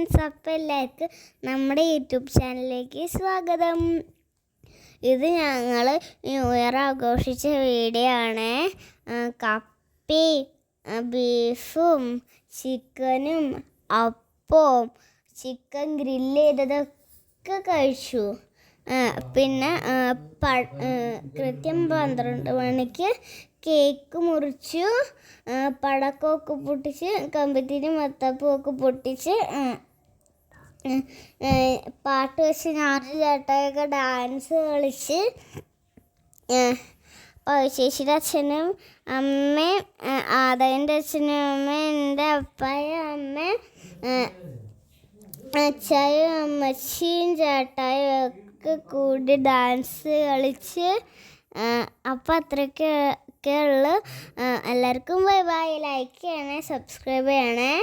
Friends, അപ്പം എല്ലാവർക്കും നമ്മുടെ യൂട്യൂബ് ചാനലിലേക്ക് സ്വാഗതം. ഇത് ഞങ്ങൾ ന്യൂ ഇയർ ആഘോഷിച്ച വീഡിയോ ആണ്. കപ്പയും ബീഫും ചിക്കനും അപ്പവും ചിക്കൻ ഗ്രില്ല് ചെയ്തതൊക്കെ കഴിച്ചു. പിന്നെ കൃത്യം 12 മണിക്ക് കേക്ക് മുറിച്ചു, പടക്കമൊക്കെ പൊട്ടിച്ച്, കമ്പത്തിരി മത്തപ്പൂവൊക്കെ പൊട്ടിച്ച്, പാട്ട് വെച്ച് ഞാനും ചേട്ടായൊക്കെ ഡാൻസ് കളിച്ച്, ചേച്ചിയുടെ അച്ഛനും അമ്മയും, ആദവിൻ്റെ അച്ഛനും അമ്മയും, എൻ്റെ അപ്പായും അമ്മയും, അച്ചായും അമ്മച്ചിയും ചേട്ടായും ഒക്കെ കൂടി ഡാൻസ് കളിച്ച്. അപ്പം അത്രയൊക്കെ ഉള്ളു. എല്ലാവർക്കും ബൈ ബൈ. ലൈക്ക് ചെയ്യണേ, സബ്സ്ക്രൈബ് ചെയ്യണേ.